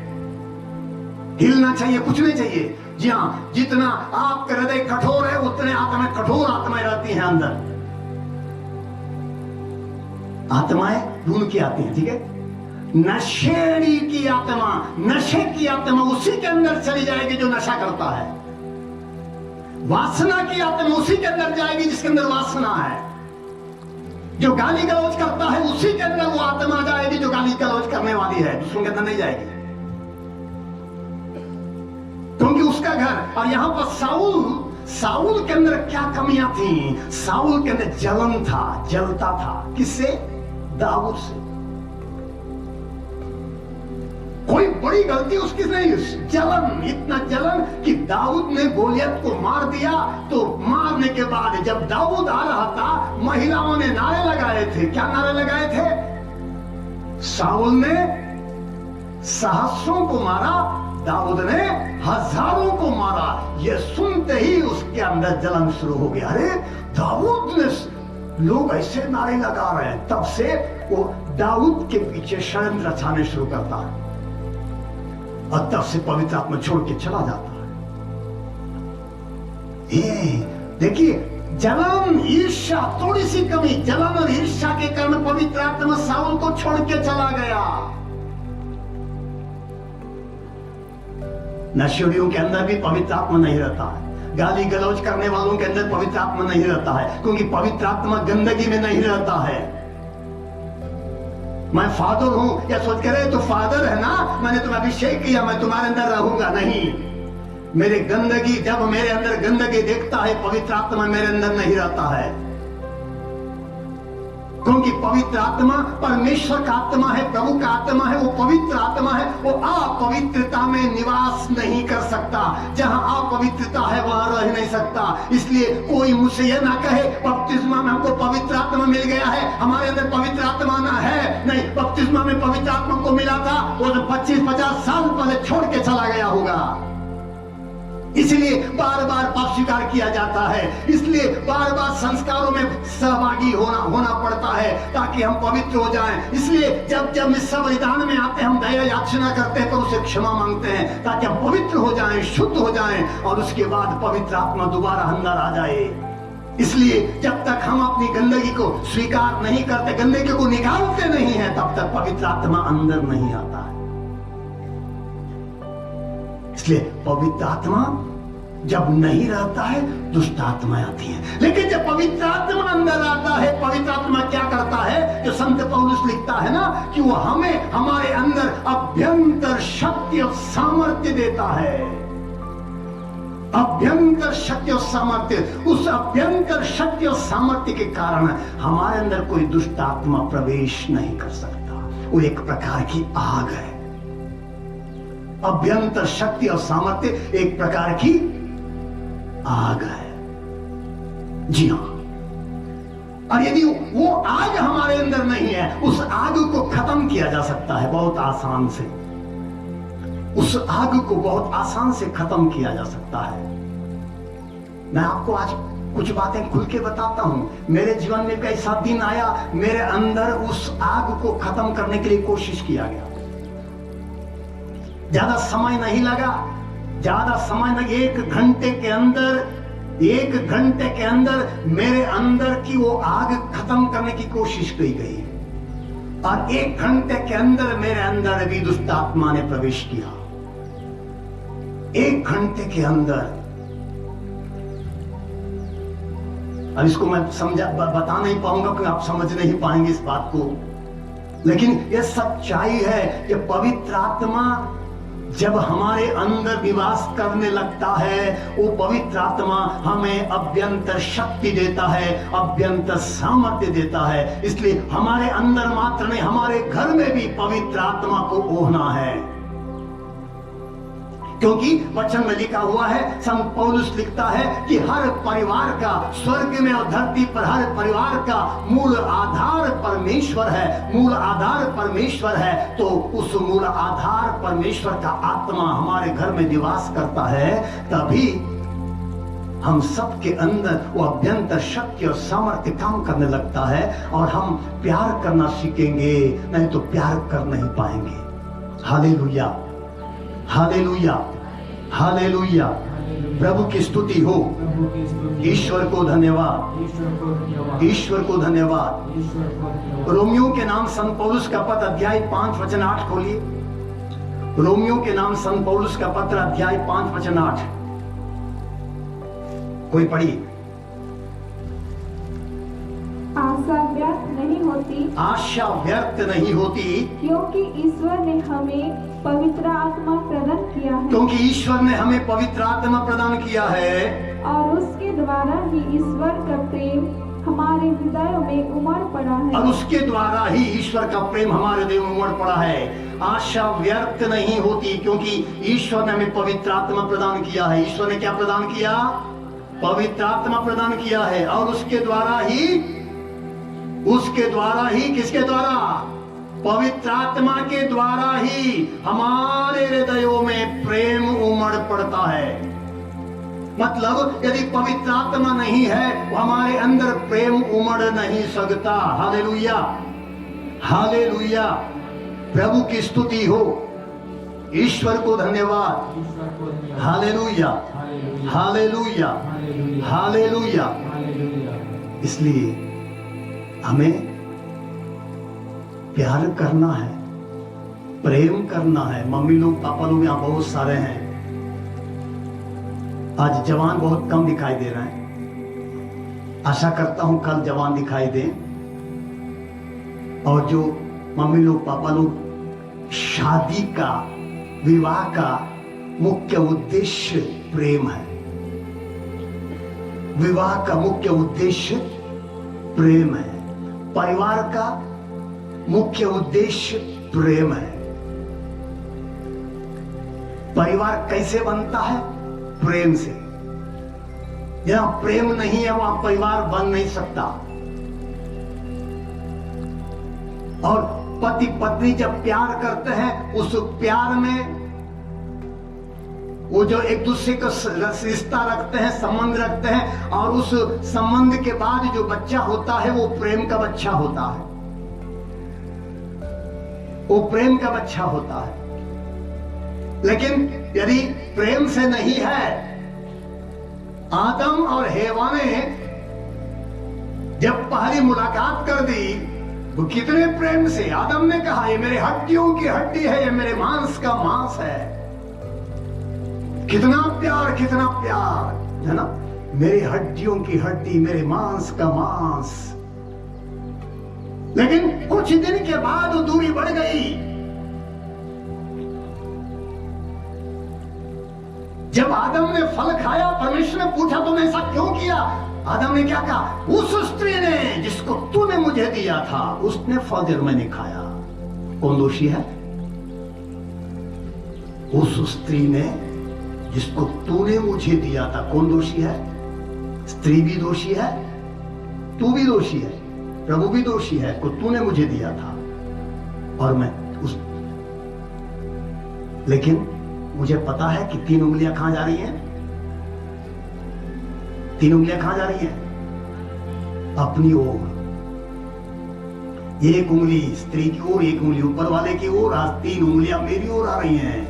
हिलना चाहिए, कुछ नहीं चाहिए। जी हां, जितना आपका हृदय कठोर है उतने आत्माएं, कठोर आत्माएं रहती हैं अंदर। आत्माएं ढूंढ के आती हैं, ठीक है। नशेड़ी की आत्मा, नशे की आत्मा उसी के अंदर चली जाएगी जो नशा करता है। वासना की आत्मा उसी के अंदर जाएगी जिसके अंदर वासना है। जो गाली गलौज करता है उसी के अंदर वो आत्मा जाएगी जो गाली गलौज करने वाली है, दूसरों के अंदर नहीं जाएगी, क्योंकि उसका घर। और यहां पर साउल के अंदर क्या कमियां थी? साउल के अंदर जलन था, जलता था। किससे? दाऊद से। कोई बड़ी गलती उसकी नहीं, जलन, इतना जलन कि दाऊद ने गोलियत को मार दिया। तो मारने के बाद जब दाऊद आ रहा था, महिलाओं ने नारे लगाए थे। क्या नारे लगाए थे? साउल ने सहस्रों को मारा, दाऊद ने हजारों को मारा। यह सुनते ही उसके अंदर जलन शुरू हो गया। अरे दाऊद ने, लोग ऐसे नारे लगा रहे हैं। तब से वो दाऊद के पीछे षड्यंत्र रचाने शुरू करता है और तब से पवित्र आत्मा छोड़ के चला जाता है। ये देखिए, जलन, ईर्ष्या, थोड़ी सी कमी, जलन और ईर्ष्या के कारण पवित्र आत्मा साउल को छोड़ के चला गया। नशेड़ियों के अंदर भी पवित्र आत्मा नहीं रहता है। गाली गलौज करने वालों के अंदर पवित्र आत्मा नहीं रहता है, क्योंकि पवित्र आत्मा गंदगी में नहीं रहता है। मैं फादर हूं या सोच कर तो फादर है ना, मैंने तुम्हें अभिषेक किया, मैं तुम्हारे अंदर रहूंगा। नहीं, मेरे गंदगी, जब मेरे अंदर गंदगी देखता है, पवित्र आत्मा मेरे अंदर नहीं रहता है। क्योंकि पवित्र आत्मा परमेश्वर का आत्मा है, प्रभु का आत्मा है, वो पवित्र आत्मा है। वो अपवित्रता में निवास नहीं कर सकता। जहां अपवित्रता है वहां रह नहीं सकता। इसलिए कोई मुझसे यह ना कहे बपतिस्मा में हमको पवित्र आत्मा मिल गया है, हमारे अंदर पवित्र आत्मा ना है। नहीं, बपतिस्मा में पवित्र आत्मा को मिला था, वो 25-50 साल पहले छोड़ के चला गया होगा। इसलिए बार बार पाप स्वीकार किया जाता है, इसलिए बार बार संस्कारों में सहभागी होना पड़ता है ताकि हम पवित्र हो जाएं। इसलिए जब जब इस संविधान में आते हैं, हम दया याचना करते हैं, पर उसे क्षमा मांगते हैं ताकि हम पवित्र हो जाएं, शुद्ध हो जाएं, और उसके बाद पवित्र आत्मा दोबारा अंदर आ जाए। इसलिए जब तक हम अपनी गंदगी को स्वीकार नहीं करते, गंदगी को निकालते नहीं है, तब तक पवित्र आत्मा अंदर नहीं आता है। इसलिए पवित्र आत्मा जब नहीं रहता है दुष्ट आत्माएं आती हैं। लेकिन जब पवित्र आत्मा अंदर आता है, पवित्र आत्मा क्या करता है, जो संत पौलुस लिखता है ना, कि वो हमें हमारे अंदर अभ्यंतर शक्ति और सामर्थ्य देता है। अभ्यंतर शक्ति और सामर्थ्य, उस अभ्यंतर शक्ति और सामर्थ्य के कारण हमारे अंदर कोई दुष्ट आत्मा प्रवेश नहीं कर सकता। वो एक प्रकार की आग है। अभ्यंतर शक्ति और सामर्थ्य एक प्रकार की आग है। जी हां, और यदि वो आग हमारे अंदर नहीं है, उस आग को खत्म किया जा सकता है बहुत आसान से। उस आग को बहुत आसान से खत्म किया जा सकता है। मैं आपको आज कुछ बातें खुल के बताता हूं। मेरे जीवन में कई ऐसा दिन आया, मेरे अंदर उस आग को खत्म करने के लिए कोशिश किया गया। ज्यादा समय नहीं लगा, ज्यादा समय नहीं, एक घंटे के अंदर मेरे अंदर की वो आग खत्म करने की कोशिश की गई, और एक घंटे के अंदर मेरे अंदर भी दुष्ट आत्मा ने प्रवेश किया। एक घंटे के अंदर। अब इसको मैं बता नहीं पाऊंगा, क्योंकि आप समझ नहीं पाएंगे इस बात को, लेकिन यह सच्चाई है कि पवित्र आत्मा जब हमारे अंदर निवास करने लगता है, वो पवित्र आत्मा हमें अभ्यंतर शक्ति देता है, अभ्यंतर सामर्थ्य देता है। इसलिए हमारे अंदर मात्र नहीं, हमारे घर में भी पवित्र आत्मा को ओढ़ना है, क्योंकि वचन में लिखा हुआ है, संत पौलुस लिखता है कि हर परिवार का, स्वर्ग में और धरती पर हर परिवार का मूल आधार परमेश्वर है। मूल आधार परमेश्वर है, तो उस मूल आधार परमेश्वर का आत्मा हमारे घर में निवास करता है, तभी हम सबके अंदर वो अभ्यंतर शक्ति और सामर्थ्य काम करने लगता है, और हम प्यार करना सीखेंगे, नहीं तो प्यार कर नहीं पाएंगे। Hallelujah, hallelujah, hallelujah. प्रभु की स्तुति हो। ईश्वर को धन्यवाद, ईश्वर को धन्यवाद। रोमियो के नाम संत पौलुस का पत्र अध्याय 5 वचन 8 खोलिए। रोमियो के नाम संत पौलुस का पत्र अध्याय 5 वचन 8 कोई पढ़िए। आशा व्यर्थ नहीं होती, आशा व्यर्थ नहीं होती, क्योंकि ईश्वर ने हमें पवित्र आत्मा प्रदान किया है, क्योंकि ईश्वर ने हमें पवित्र आत्मा प्रदान किया है, और उसके द्वारा ही ईश्वर का प्रेम हमारे हृदयों में उमड़ पड़ा है, और उसके द्वारा ही ईश्वर का प्रेम हमारे हृदय में उमड़ पड़ा है। आशा व्यर्थ नहीं होती, क्योंकि ईश्वर ने हमें पवित्र आत्मा प्रदान किया है। ईश्वर ने क्या प्रदान किया? पवित्र आत्मा प्रदान किया है, और उसके द्वारा ही किसके द्वारा? पवित्र आत्मा के द्वारा ही हमारे हृदयों में प्रेम उमड़ पड़ता है। मतलब यदि पवित्र आत्मा नहीं है, वो हमारे अंदर प्रेम उमड़ नहीं सकता। Hallelujah, hallelujah. प्रभु की स्तुति हो, ईश्वर को धन्यवाद। Hallelujah, hallelujah, hallelujah. इसलिए हमें प्यार करना है, प्रेम करना है। मम्मी लोग, पापा लोग यहाँ बहुत सारे हैं। आज जवान बहुत कम दिखाई दे रहे हैं। आशा करता हूं कल जवान दिखाई दें। और जो मम्मी लोग, पापा लोग, शादी का, विवाह का मुख्य उद्देश्य प्रेम है। विवाह का मुख्य उद्देश्य प्रेम है। परिवार का मुख्य उद्देश्य प्रेम है। परिवार कैसे बनता है? प्रेम से। जहां प्रेम नहीं है वहां परिवार बन नहीं सकता। और पति पत्नी जब प्यार करते हैं, उस प्यार में वो जो एक दूसरे का रिश्ता रखते हैं, संबंध रखते हैं, और उस संबंध के बाद जो बच्चा होता है वो प्रेम का बच्चा होता है। वो प्रेम का बच्चा होता है। लेकिन यदि प्रेम से नहीं है, आदम और हेवा ने जब पहली मुलाकात कर दी, वो कितने प्रेम से, आदम ने कहा ये मेरे हड्डियों की हड्डी है, ये मेरे मांस का मांस है। कितना प्यार है ना। मेरी हड्डियों की हड्डी, मेरे मांस का मांस। लेकिन कुछ दिन के बाद वो दूरी बढ़ गई। जब आदम ने फल खाया, परमेश्वर ने पूछा तुमने ऐसा क्यों किया? आदम ने क्या कहा? उस स्त्री ने जिसको तूने मुझे दिया था, उसने फल दिया, मैंने खाया। कौन दोषी है? उस स्त्री ने जिसको तूने मुझे दिया था। कौन दोषी है? स्त्री भी दोषी है, तू भी दोषी है, प्रभु भी दोषी है। को तूने मुझे दिया था और मैं उस, लेकिन मुझे पता है कि 3 उंगलियां कहां जा रही हैं। 3 उंगलियां कहां जा रही हैं? अपनी ओर। एक उंगली स्त्री की ओर, एक उंगली ऊपर वाले की ओर। आज 3 उंगलियां मेरी ओर आ रही हैं।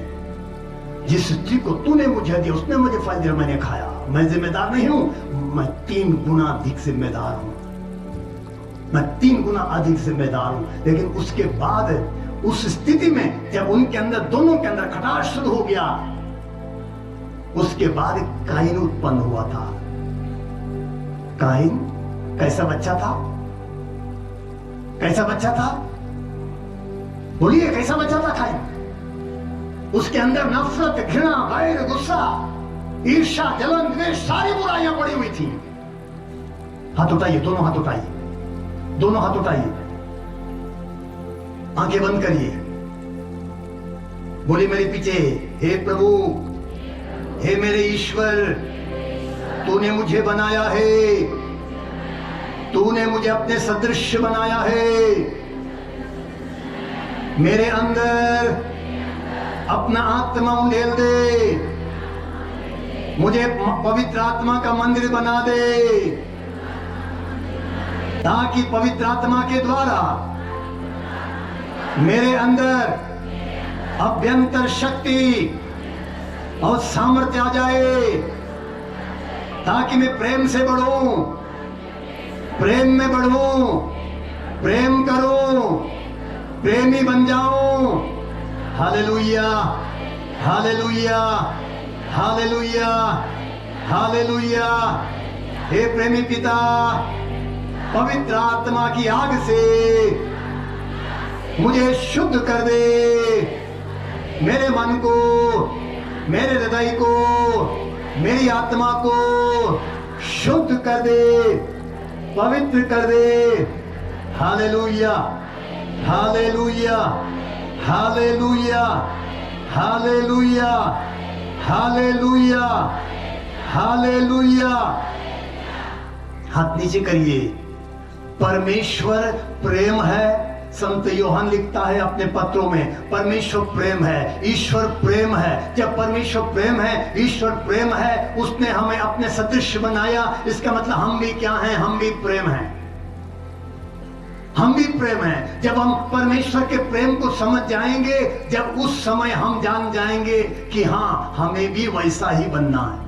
जिस स्त्री को तूने मुझे दिया, उसने मुझे फल दिया, मैंने खाया। मैं जिम्मेदार नहीं हूं, मैं 3 गुना अधिक जिम्मेदार हूं। मैं 3 गुना अधिक जिम्मेदार हूं। लेकिन उसके बाद उस स्थिति में जब उनके अंदर, दोनों के अंदर खटास शुरू हो गया, उसके बाद काइन उत्पन्न हुआ था। काइन कैसा बच्चा था? कैसा बच्चा था? बोलिए, कैसा बच्चा था काइन? उसके अंदर नफरत, घृणा, वैर, गुस्सा, ईर्ष्या, जलन, द्वेष, सारी बुराइयां पड़ी हुई थी। हाथ उठाइए, दोनों हाथ उठाइए, दोनों हाथ उठाइए, आंखें बंद करिए, बोलिए मेरे पीछे, हे प्रभु, हे मेरे ईश्वर, तूने मुझे बनाया है, तूने मुझे अपने सदृश बनाया है। मेरे अंदर अपना आत्मा उंडेल दे, मुझे पवित्र आत्मा का मंदिर बना दे, ताकि पवित्र आत्मा के द्वारा मेरे अंदर अभ्यंतर शक्ति और सामर्थ्य आ जाए, ताकि मैं प्रेम से बढ़ूं, प्रेम में बढ़ूं, प्रेम करूं, प्रेमी बन जाऊं। Hallelujah, hallelujah, hallelujah, hallelujah. हे प्रेमी पिता, पवित्र आत्मा की आग से मुझे शुद्ध कर दे। मेरे मन को, मेरे हृदय को, मेरी आत्मा को शुद्ध कर दे, पवित्र कर दे। Hallelujah, hallelujah, hallelujah, hallelujah, hallelujah, hallelujah. हाथ नीचे करिए। परमेश्वर प्रेम है। संत यूहन्ना लिखता है अपने पत्रों में, परमेश्वर प्रेम है, ईश्वर प्रेम है। जब परमेश्वर प्रेम है, ईश्वर प्रेम है, उसने हमें अपने सदृश बनाया। इसका मतलब हम भी क्या हैं? हम भी प्रेम हैं, हम भी प्रेम है। जब हम परमेश्वर के प्रेम को समझ जाएंगे, जब उस समय हम जान जाएंगे कि हाँ, हमें भी वैसा ही बनना है।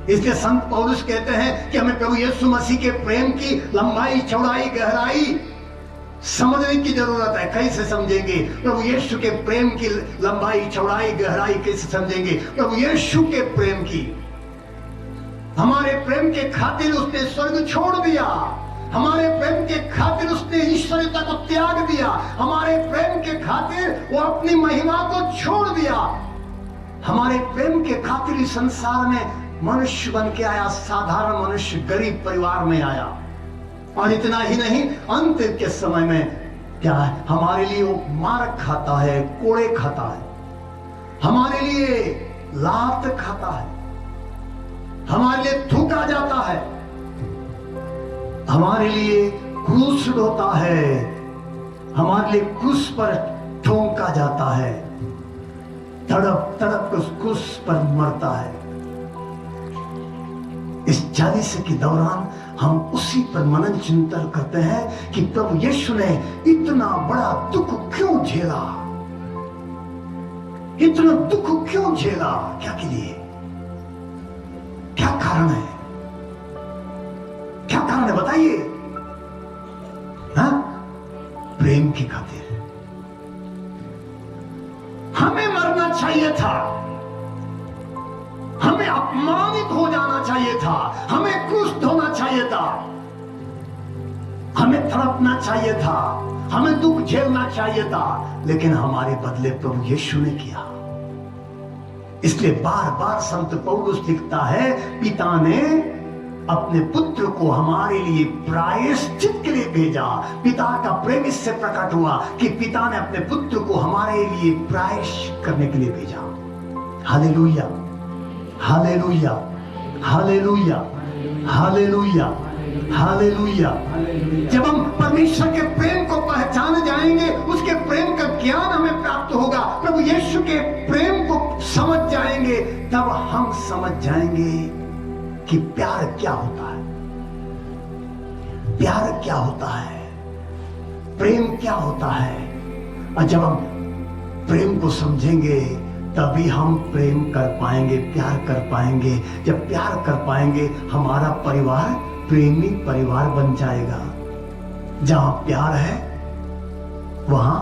इसलिए संत पौलुस कहते हैं कि हमें प्रभु यीशु मसीह के प्रेम की लंबाई, चौड़ाई, गहराई समझने की जरूरत है। कैसे समझेंगे प्रभु यीशु के प्रेम की लंबाई, चौड़ाई, गहराई? कैसे समझेंगे प्रभु यीशु के प्रेम की? हमारे प्रेम के खातिर उसने स्वर्ग छोड़ दिया, हमारे प्रेम के खातिर उसने ईश्वरता को त्याग दिया, हमारे प्रेम के खातिर वो अपनी महिमा को छोड़ दिया, हमारे प्रेम के खातिर इस संसार में मनुष्य बन के आया, साधारण मनुष्य, गरीब परिवार में आया। और इतना ही नहीं, अंत के समय में क्या है? हमारे लिए वो मार खाता है, कोड़े खाता है, हमारे लिए लात खाता है, हमारे लिए थूका जाता है, हमारे लिए क्रूस होता है, हमारे लिए क्रूस पर ठोंका जाता है, तड़प तड़प उस क्रूस पर मरता है। इस 40 के दौरान हम उसी पर मनन चिंतन करते हैं कि प्रभु यीशु ने इतना बड़ा दुख क्यों झेला, इतना दुख क्यों झेला? क्या के लिए? क्या कारण है? क्या कारण है बताइए? हाँ? प्रेम की खातिर। हमें मरना चाहिए था, था, हमें क्रूस ढोना चाहिए था, हमें तड़पना चाहिए था, हमें दुख झेलना चाहिए था, लेकिन हमारे बदले प्रभु यीशु ने किया। इसलिए बार बार संत पौलुस लिखता है, पिता ने अपने पुत्र को हमारे लिए प्रायश्चित के लिए भेजा। पिता का प्रेम इससे प्रकट हुआ कि पिता ने अपने पुत्र को हमारे लिए प्रायश्चित करने के लिए भेजा। Hallelujah, hallelujah, hallelujah, hallelujah, hallelujah. जब हम परमेश्वर के प्रेम को पहचान जाएंगे, उसके प्रेम का ज्ञान हमें प्राप्त होगा, प्रभु यीशु के प्रेम को समझ जाएंगे, तब हम समझ जाएंगे कि प्यार क्या होता है, प्यार क्या होता है, प्रेम क्या होता है। और जब हम प्रेम को समझेंगे तभी हम प्रेम कर पाएंगे, प्यार कर पाएंगे। जब प्यार कर पाएंगे, हमारा परिवार प्रेमी परिवार बन जाएगा। जहां प्यार है वहां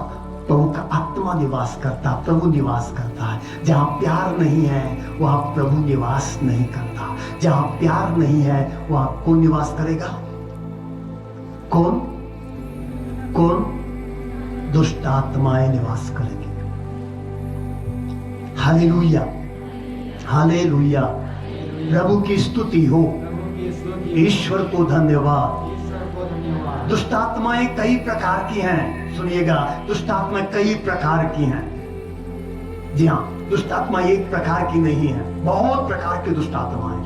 प्रभु का आत्मा निवास करता, प्रभु निवास करता है। जहां प्यार नहीं है वहां प्रभु निवास नहीं करता। जहां प्यार नहीं है वहां कौन निवास करेगा? कौन? कौन? दुष्ट आत्माएं निवास करेंगे। Hallelujah, hallelujah. प्रभु की स्तुति हो, ईश्वर को धन्यवाद। दुष्ट आत्माएं कई प्रकार की हैं, सुनिएगा, दुष्ट आत्माएं कई प्रकार की हैं। जी हाँ, दुष्ट आत्मा एक प्रकार की नहीं है, बहुत प्रकार की दुष्ट आत्माएं।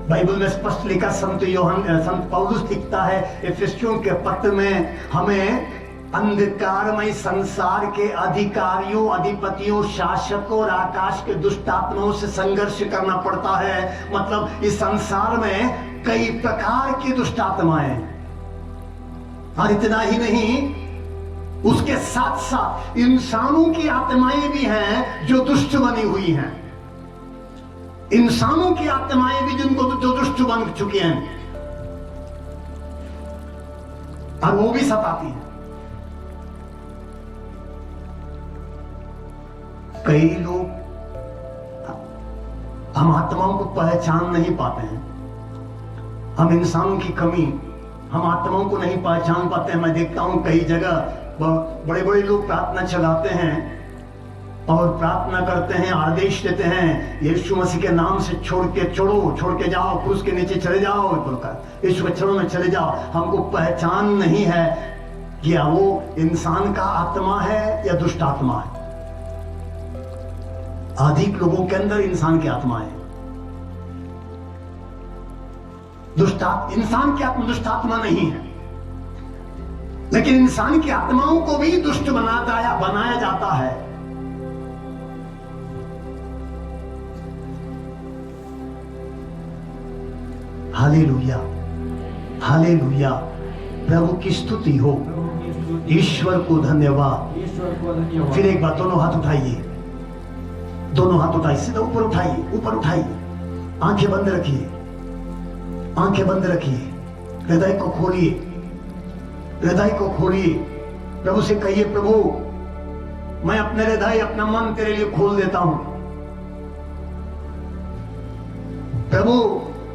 बाइबल में स्पष्ट लिखा, संत पौलुस लिखता है इफिसियों के पत्र में, हमें अंधकारमय संसार के अधिकारियों, अधिपतियों, शासकों और आकाश के दुष्ट आत्माओं से संघर्ष करना पड़ता है। मतलब इस संसार में कई प्रकार की दुष्ट आत्माएं, और इतना ही नहीं, उसके साथ साथ इंसानों की आत्माएं भी हैं जो दुष्ट बनी हुई हैं। इंसानों की आत्माएं भी जिनको जो दुष्ट बन चुके हैं, और वो भी सताती हैं। कई लोग, हम आत्माओं को पहचान नहीं पाते हैं। हम इंसानों की कमी, हम आत्माओं को नहीं पहचान पाते हैं। मैं देखता हूं कई जगह बड़े बड़े लोग प्रार्थना चलाते हैं और प्रार्थना करते हैं, आदेश देते हैं, यीशु मसीह के नाम से छोड़ के जाओ, क्रूस के नीचे चले जाओ, बोलकर यीशु के चरणों में चले जाओ। हमको पहचान नहीं है कि वो इंसान का आत्मा है या दुष्ट आत्मा है। अधिक लोगों के अंदर इंसान की आत्मा है। इंसान की आत्मा दुष्ट आत्मा नहीं है, लेकिन इंसान की आत्माओं को भी दुष्ट बनाया जाता है। Hallelujah, hallelujah. प्रभु की स्तुति हो, ईश्वर को धन्यवाद। फिर एक बार दोनों हाथ उठाइए, दोनों हाथ उठाइए, सीधा ऊपर उठाइए, ऊपर उठाइए, आंखें बंद रखिए, आंखें बंद रखिए, हृदय को खोलिए, हृदय को खोलिए। प्रभु से कहिए, प्रभु मैं अपने हृदय, अपना मन तेरे लिए खोल देता हूं। प्रभु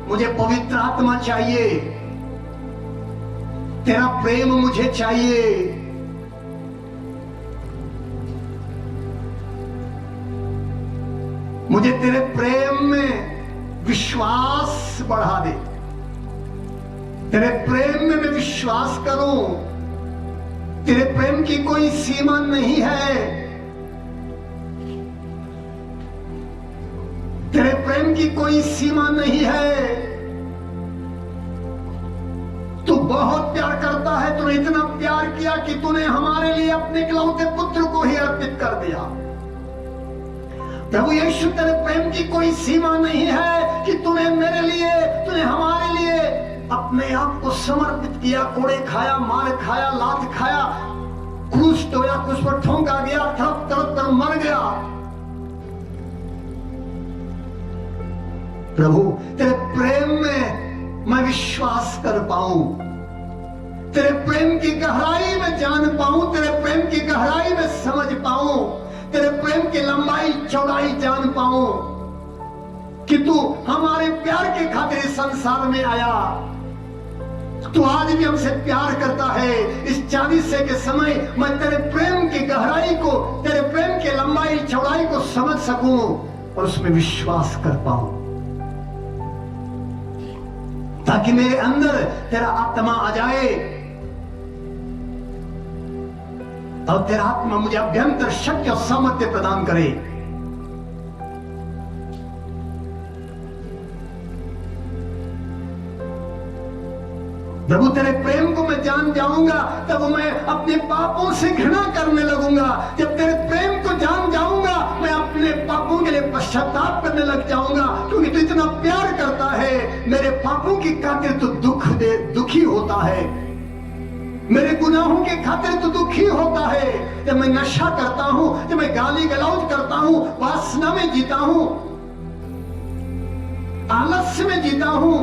मुझे पवित्र आत्मा चाहिए, तेरा प्रेम मुझे चाहिए। मुझे तेरे प्रेम में विश्वास बढ़ा दे, तेरे प्रेम में मैं विश्वास करूं। तेरे प्रेम की कोई सीमा नहीं है, तेरे प्रेम की कोई सीमा नहीं है। तू बहुत प्यार करता है, तूने इतना प्यार किया कि तूने हमारे लिए अपने इकलौते पुत्र को ही अर्पित कर दिया। प्रभु यीशु, तेरे प्रेम की कोई सीमा नहीं है कि तूने मेरे लिए, तूने हमारे लिए अपने आप को समर्पित किया। कोड़े खाया, मार खाया, लात खाया, क्रूस ढोया, क्रूस पर ठोंका गया, तड़प तड़प कर मर गया। प्रभु तेरे प्रेम में मैं विश्वास कर पाऊं, तेरे प्रेम की गहराई में जान पाऊं, तेरे प्रेम की गहराई में समझ पाऊं, तेरे प्रेम की लंबाई चौड़ाई जान पाऊं, कि तू हमारे प्यार संसार में आया, तू आज भी हमसे प्यार करता है। इस 40 के समय मैं तेरे प्रेम की गहराई को, तेरे प्रेम की लंबाई चौड़ाई को समझ सकूं और उसमें विश्वास कर पाऊं, ताकि मेरे अंदर तेरा आत्मा आ जाए और तेरा आत्मा मुझे अभ्यंतर शक्ति और सामर्थ्य प्रदान करे। प्रभु तेरे प्रेम को मैं जान जाऊंगा तब मैं अपने पापों से घृणा करने लगूंगा। जब तेरे प्रेम को जान जाऊंगा मैं अपने पापों के लिए पश्चाताप करने लग जाऊंगा, क्योंकि तू इतना प्यार करता है। मेरे पापों की खातिर तू दुखी होता है, मेरे गुनाहों के खातिर तू दुखी होता है। जब मैं नशा करता हूं, जब मैं गाली गलौज करता हूं, वासना में जीता हूं, आलस्य में जीता हूं,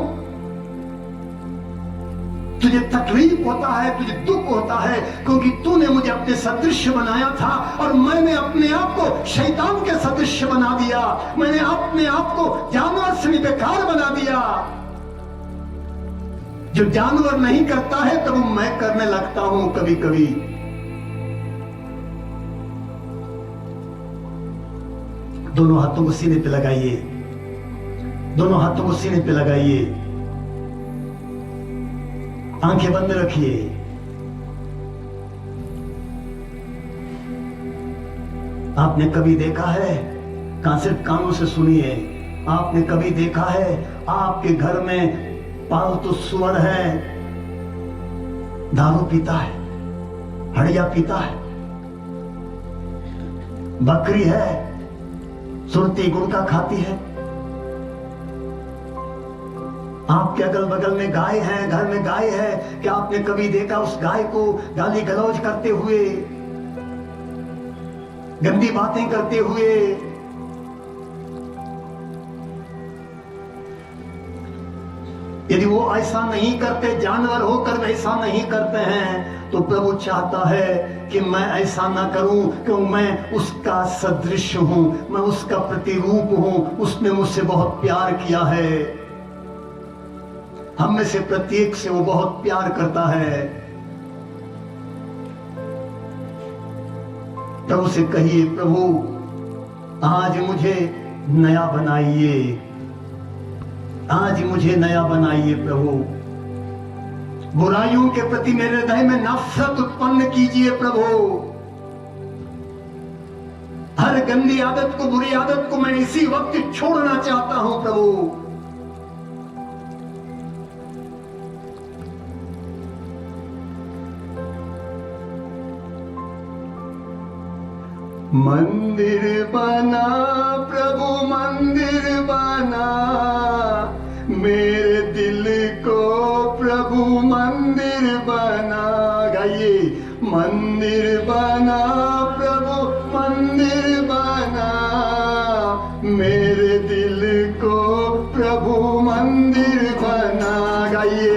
तुझे तकलीफ होता है, तुझे दुख होता है, क्योंकि तूने मुझे अपने सदृश बनाया था और मैंने अपने आप को शैतान के सदृश बना दिया। मैंने अपने आप को जानवर से भी बेकार बना दिया। जो जानवर नहीं करता है तब मैं करने लगता हूं कभी कभी। दोनों हाथों को सीने पे लगाइए, दोनों हाथों को सीने पे लगाइए, आंखें बंद रखिए। आपने कभी देखा है, सिर्फ कानों से सुनिए, आपने कभी देखा है आपके घर में पालतू सुअर है, दारू पीता है, हड़िया पीता है, बकरी है, सुरती गुड़का खाती है, आपके अगल बगल में गाय है, घर में गाय है, क्या आपने कभी देखा उस गाय को गाली गलौज करते हुए, गंदी बातें करते हुए? यदि वो ऐसा नहीं करते, जानवर होकर ऐसा नहीं करते हैं, तो प्रभु चाहता है कि मैं ऐसा ना करूं, क्योंकि मैं उसका सदृश हूं, मैं उसका प्रतिरूप हूं। उसने मुझसे बहुत प्यार किया है, हम में से प्रत्येक से वो बहुत प्यार करता है। प्रभु से कहिए, प्रभु आज मुझे नया बनाइए, आज मुझे नया बनाइए प्रभु। बुराइयों के प्रति मेरे हृदय में नफरत उत्पन्न कीजिए प्रभु। हर गंदी आदत को, बुरी आदत को मैं इसी वक्त छोड़ना चाहता हूं प्रभु। मंदिर बना प्रभु, मंदिर बना मेरे दिल को प्रभु, मंदिर बना। गाइए, मंदिर बना प्रभु, मंदिर बना मेरे दिल को प्रभु, मंदिर बना। गाइए,